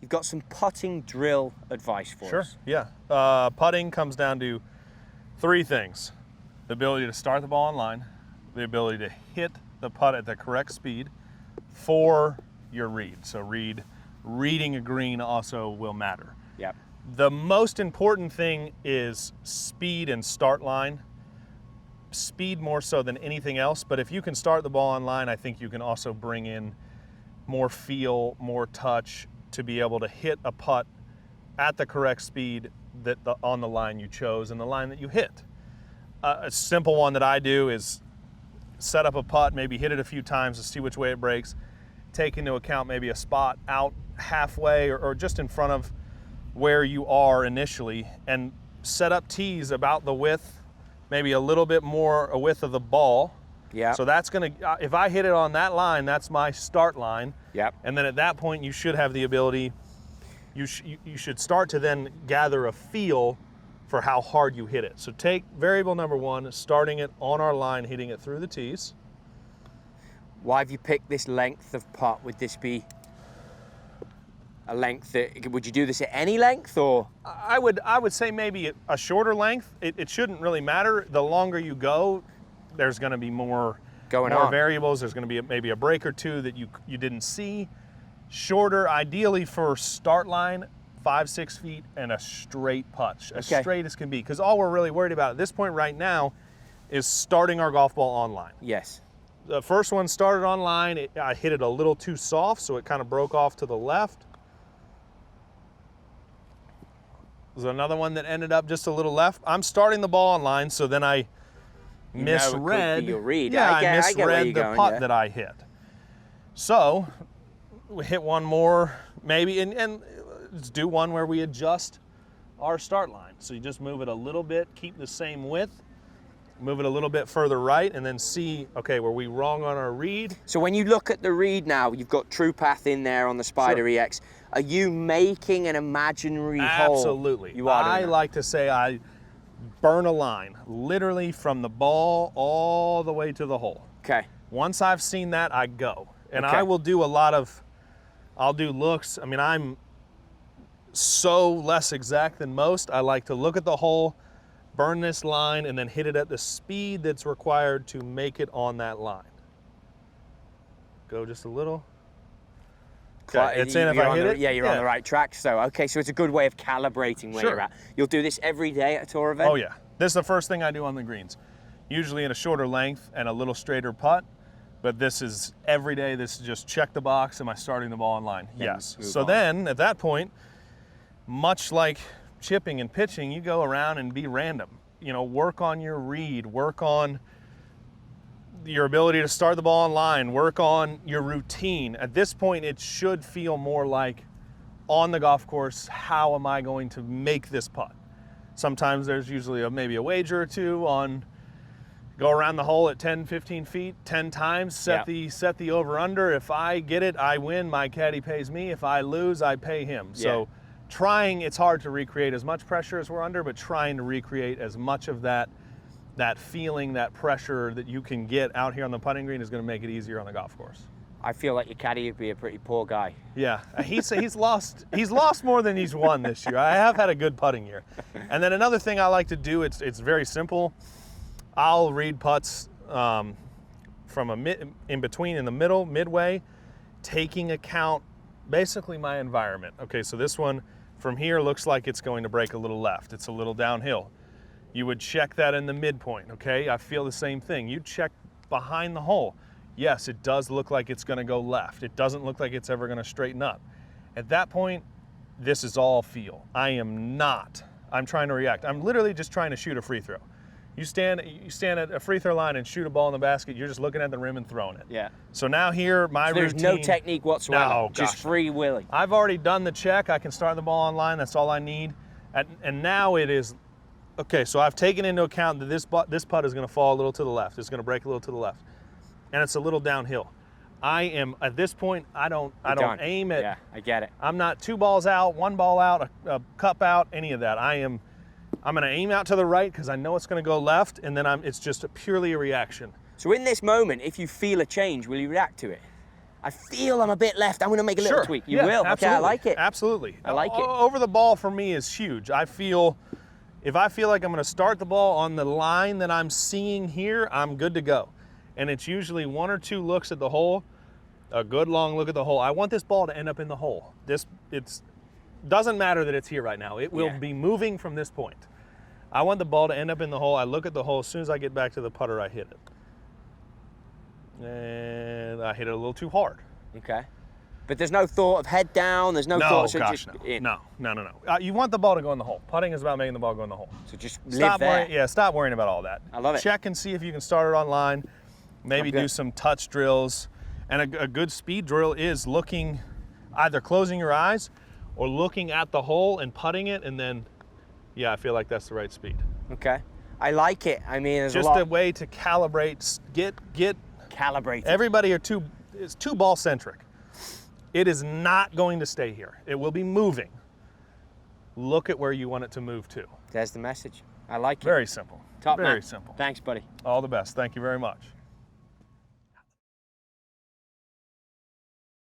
you've got some putting drill advice for us. Yeah. Putting comes down to 3 things. The ability to start the ball on line, the ability to hit the putt at the correct speed for your read. So reading a green also will matter. Yep. The most important thing is speed and start line. Speed more so than anything else, but if you can start the ball on line, I think you can also bring in more feel, more touch to be able to hit a putt at the correct speed on the line you chose and the line that you hit. A simple one that I do is set up a putt, maybe hit it a few times to see which way it breaks, take into account maybe a spot out halfway or just in front of where you are initially, and set up tees about the width, maybe a little bit more a width of the ball. Yeah. So that's gonna, if I hit it on that line, that's my start line. Yep. And then at that point, you should have the ability, you should start to then gather a feel for how hard you hit it. So take variable number 1, starting it on our line, hitting it through the tees. Why have you picked this length of putt? Would this be a length that, would you do this at any length, or? I would say maybe a shorter length. It shouldn't really matter. The longer you go, there's going to be more variables. There's going to be maybe a break or 2 that you didn't see. Shorter, ideally for start line, 5-6 feet and a straight putt, as straight as can be. Because all we're really worried about at this point right now is starting our golf ball on line. Yes. The first one started on line. I hit it a little too soft, so it kind of broke off to the left. There's another one that ended up just a little left. I'm starting the ball on line, so then I misread. Your read. Yeah, I misread the putt that I hit. So we hit one more, maybe, and let's do one where we adjust our start line. So you just move it a little bit, keep the same width, move it a little bit further right, and then see, okay, were we wrong on our read? So when you look at the read now, you've got True Path in there on the Spider EX. Are you making an imaginary hole? Absolutely. You are. I like to say I burn a line, literally from the ball all the way to the hole. Okay. Once I've seen that, I go. And I will do I'll do looks. I mean, I'm so less exact than most. I like to look at the hole, burn this line, and then hit it at the speed that's required to make it on that line. Go just a little. Okay, it's in if I hit it. Yeah, you're on the right track. So, okay, so it's a good way of calibrating where you're at. You'll do this every day at a tour event? Oh, yeah. This is the first thing I do on the greens. Usually in a shorter length and a little straighter putt, but this is every day. This is just check the box. Am I starting the ball on line? Yes. So then, at that point, much like chipping and pitching, you go around and be random. You know, work on your read, work on your ability to start the ball on line, work on your routine. At this point, it should feel more like on the golf course, how am I going to make this putt? Sometimes there's usually maybe a wager or 2 on go around the hole at 10, 15 feet, 10 times, set the over under. If I get it, I win, my caddy pays me. If I lose, I pay him. So it's hard to recreate as much pressure as we're under, but trying to recreate as much of that feeling, that pressure that you can get out here on the putting green is going to make it easier on the golf course. I feel like your caddy would be a pretty poor guy. Yeah, he's lost more than he's won this year. I have had a good putting year. And then another thing I like to do, it's very simple. I'll read putts from in between, in the middle, midway, taking account basically my environment. Okay, so this one from here looks like it's going to break a little left. It's a little downhill. You would check that in the midpoint, okay? I feel the same thing. You check behind the hole. Yes, it does look like it's gonna go left. It doesn't look like it's ever gonna straighten up. At that point, this is all feel. I'm trying to react. I'm literally just trying to shoot a free throw. You stand at a free throw line and shoot a ball in the basket, you're just looking at the rim and throwing it. Yeah. So now here, there's no technique whatsoever, just free willing. I've already done the check. I can start the ball on line. That's all I need. And now it is, okay, so I've taken into account that this putt is going to fall a little to the left. It's going to break a little to the left. And it's a little downhill. I am, at this point, I don't aim at. Yeah, I get it. I'm not 2 balls out, 1 ball out, a cup out, any of that. I'm going to aim out to the right because I know it's going to go left, and then it's just purely a reaction. So in this moment, if you feel a change, will you react to it? I feel I'm a bit left. I'm going to make a little tweak. You will? Absolutely. Okay, I like it. Absolutely. I like it. Over the ball for me is huge. If I feel like I'm going to start the ball on the line that I'm seeing here, I'm good to go. And it's usually 1 or 2 looks at the hole, a good long look at the hole. I want this ball to end up in the hole. It doesn't matter that it's here right now. It will be moving from this point. I want the ball to end up in the hole. I look at the hole. As soon as I get back to the putter, I hit it. And I hit it a little too hard. Okay. But there's no thought of head down. There's no thought of just in. No. You want the ball to go in the hole. Putting is about making the ball go in the hole. So just live there. Stop worrying about all that. I love it. Check and see if you can start it online. Maybe do some touch drills. And a good speed drill is looking, either closing your eyes or looking at the hole and putting it, and then, I feel like that's the right speed. Okay. I like it. I mean, there's just a way to calibrate, get calibrated. Everybody is too ball centric. It is not going to stay here. It will be moving. Look at where you want it to move to. There's the message. I like it. Very simple. Top man. Very simple. Thanks, buddy. All the best. Thank you very much.